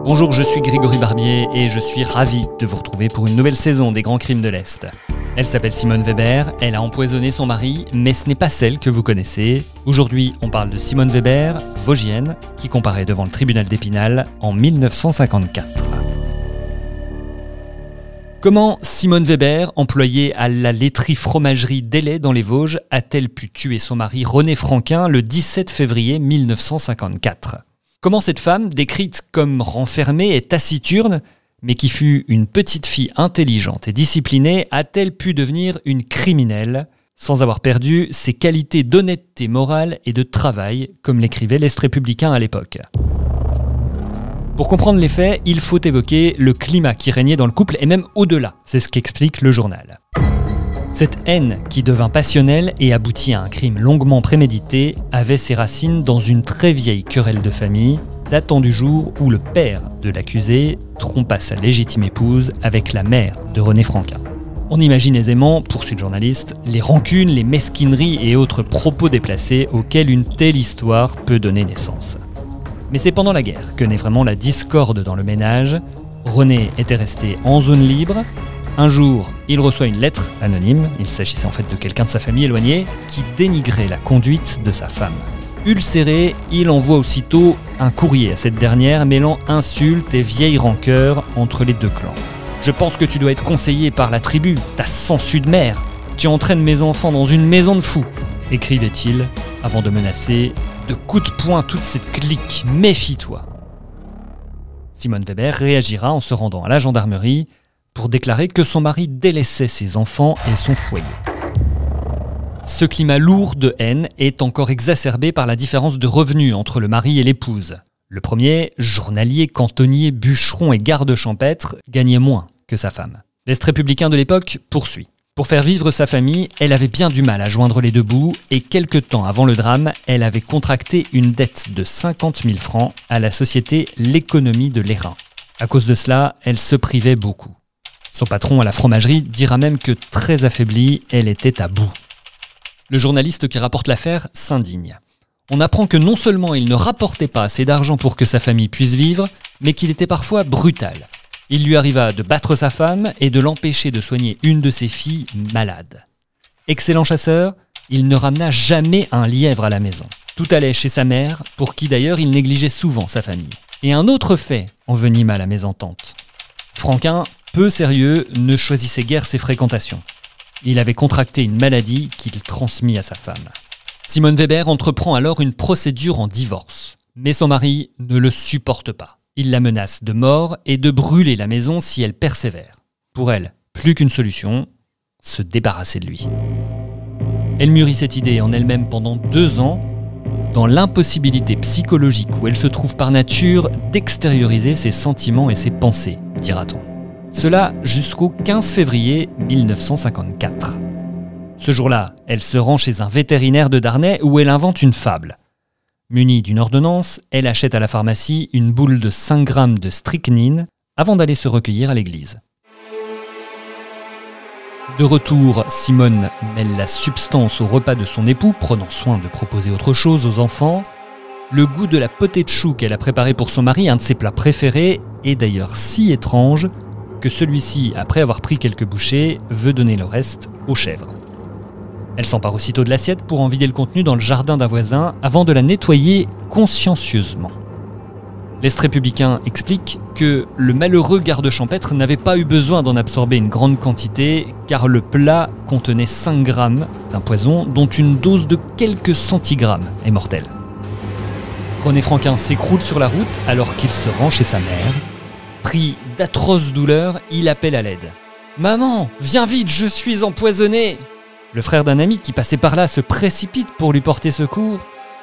Bonjour, je suis Grégory Barbier et je suis ravi de vous retrouver pour une nouvelle saison des Grands Crimes de l'Est. Elle s'appelle Simone Weber, elle a empoisonné son mari, mais ce n'est pas celle que vous connaissez. Aujourd'hui, on parle de Simone Weber, vosgienne, qui comparaît devant le tribunal d'Épinal en 1954. Comment Simone Weber, employée à la laiterie fromagerie Delay dans les Vosges, a-t-elle pu tuer son mari René Franquin le 17 février 1954 ? Comment cette femme, décrite comme renfermée et taciturne, mais qui fut une petite fille intelligente et disciplinée, a-t-elle pu devenir une criminelle, sans avoir perdu ses qualités d'honnêteté morale et de travail, comme l'écrivait l'Est républicain à l'époque ? Pour comprendre les faits, il faut évoquer le climat qui régnait dans le couple et même au-delà. C'est ce qu'explique le journal. Cette haine qui devint passionnelle et aboutit à un crime longuement prémédité avait ses racines dans une très vieille querelle de famille, datant du jour où le père de l'accusé trompa sa légitime épouse avec la mère de René Franquin. On imagine aisément, poursuit le journaliste, les rancunes, les mesquineries et autres propos déplacés auxquels une telle histoire peut donner naissance. Mais c'est pendant la guerre que naît vraiment la discorde dans le ménage. René était resté en zone libre. Un jour, il reçoit une lettre anonyme, il s'agissait en fait de quelqu'un de sa famille éloignée, qui dénigrait la conduite de sa femme. Ulcéré, il envoie aussitôt un courrier à cette dernière, mêlant insultes et vieilles rancœurs entre les deux clans. « Je pense que tu dois être conseillé par la tribu, ta sangsue de mère. Tu entraînes mes enfants dans une maison de fous !» écrivait-il, avant de menacer de coups de poing toute cette clique. « Méfie-toi !» Simone Weber réagira en se rendant à la gendarmerie pour déclarer que son mari délaissait ses enfants et son foyer. Ce climat lourd de haine est encore exacerbé par la différence de revenus entre le mari et l'épouse. Le premier, journalier, cantonnier, bûcheron et garde champêtre, gagnait moins que sa femme. L'Est républicain de l'époque poursuit. Pour faire vivre sa famille, elle avait bien du mal à joindre les deux bouts et quelque temps avant le drame, elle avait contracté une dette de 50 000 francs à la société L'économie de l'Airain. À cause de cela, elle se privait beaucoup. Son patron à la fromagerie dira même que, très affaiblie, elle était à bout. Le journaliste qui rapporte l'affaire s'indigne. On apprend que non seulement il ne rapportait pas assez d'argent pour que sa famille puisse vivre, mais qu'il était parfois brutal. Il lui arriva de battre sa femme et de l'empêcher de soigner une de ses filles malade. Excellent chasseur, il ne ramena jamais un lièvre à la maison. Tout allait chez sa mère, pour qui d'ailleurs il négligeait souvent sa famille. Et un autre fait envenima la mésentente. Franquin, peu sérieux, ne choisissait guère ses fréquentations. Il avait contracté une maladie qu'il transmit à sa femme. Simone Weber entreprend alors une procédure en divorce. Mais son mari ne le supporte pas. Il la menace de mort et de brûler la maison si elle persévère. Pour elle, plus qu'une solution, se débarrasser de lui. Elle mûrit cette idée en elle-même pendant 2 ans, dans l'impossibilité psychologique où elle se trouve par nature d'extérioriser ses sentiments et ses pensées, dira-t-on. Cela jusqu'au 15 février 1954. Ce jour-là, elle se rend chez un vétérinaire de Darney où elle invente une fable. Munie d'une ordonnance, elle achète à la pharmacie une boule de 5 grammes de strychnine avant d'aller se recueillir à l'église. De retour, Simone mêle la substance au repas de son époux, prenant soin de proposer autre chose aux enfants. Le goût de la potée de chou qu'elle a préparé pour son mari, un de ses plats préférés, est d'ailleurs si étrange que celui-ci, après avoir pris quelques bouchées, veut donner le reste aux chèvres. Elle s'empare aussitôt de l'assiette pour en vider le contenu dans le jardin d'un voisin avant de la nettoyer consciencieusement. L'Est républicain explique que le malheureux garde champêtre n'avait pas eu besoin d'en absorber une grande quantité car le plat contenait 5 grammes d'un poison dont une dose de quelques centigrammes est mortelle. René Franquin s'écroule sur la route alors qu'il se rend chez sa mère. Pris d'atroces douleurs, il appelle à l'aide. « Maman, viens vite, je suis empoisonné !» Le frère d'un ami qui passait par là se précipite pour lui porter secours.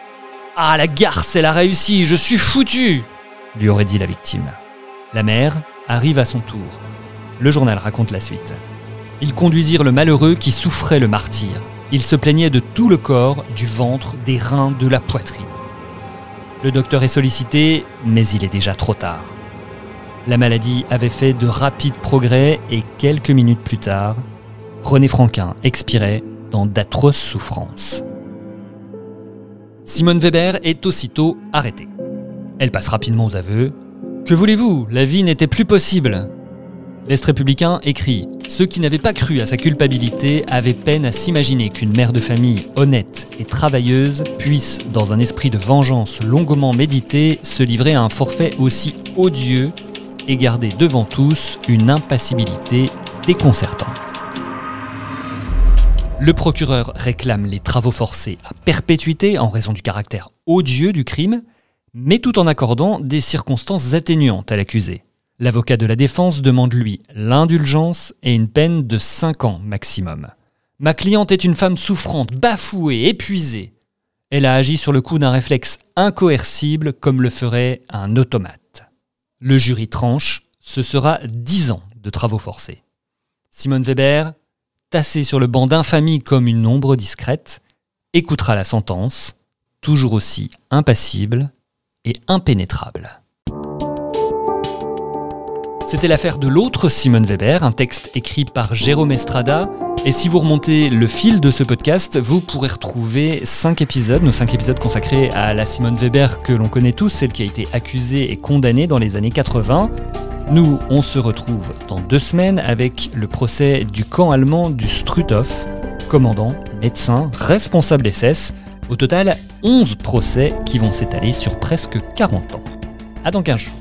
« Ah, la garce, elle a réussi, je suis foutu !» lui aurait dit la victime. La mère arrive à son tour. Le journal raconte la suite. Ils conduisirent le malheureux qui souffrait le martyre. Il se plaignait de tout le corps, du ventre, des reins, de la poitrine. Le docteur est sollicité, mais il est déjà trop tard. La maladie avait fait de rapides progrès et quelques minutes plus tard, René Franquin expirait dans d'atroces souffrances. Simone Weber est aussitôt arrêtée. Elle passe rapidement aux aveux. Que voulez-vous, la vie n'était plus possible. L'Est républicain écrit « Ceux qui n'avaient pas cru à sa culpabilité avaient peine à s'imaginer qu'une mère de famille honnête et travailleuse puisse, dans un esprit de vengeance longuement médité, se livrer à un forfait aussi odieux et garder devant tous une impassibilité déconcertante. » Le procureur réclame les travaux forcés à perpétuité en raison du caractère odieux du crime, mais tout en accordant des circonstances atténuantes à l'accusé. L'avocat de la défense demande lui l'indulgence et une peine de 5 ans maximum. Ma cliente est une femme souffrante, bafouée, épuisée. Elle a agi sur le coup d'un réflexe incoercible comme le ferait un automate. Le jury tranche, ce sera 10 ans de travaux forcés. Simone Weber, tassée sur le banc d'infamie comme une ombre discrète, écoutera la sentence, toujours aussi impassible et impénétrable. C'était l'affaire de l'autre Simone Weber, un texte écrit par Jérôme Estrada. Et si vous remontez le fil de ce podcast, vous pourrez retrouver 5 épisodes, nos 5 épisodes consacrés à la Simone Weber que l'on connaît tous, celle qui a été accusée et condamnée dans les années 80. Nous, on se retrouve dans 2 semaines avec le procès du camp allemand du Struthof, commandant, médecin, responsable SS. Au total, 11 procès qui vont s'étaler sur presque 40 ans. À dans 15 jours.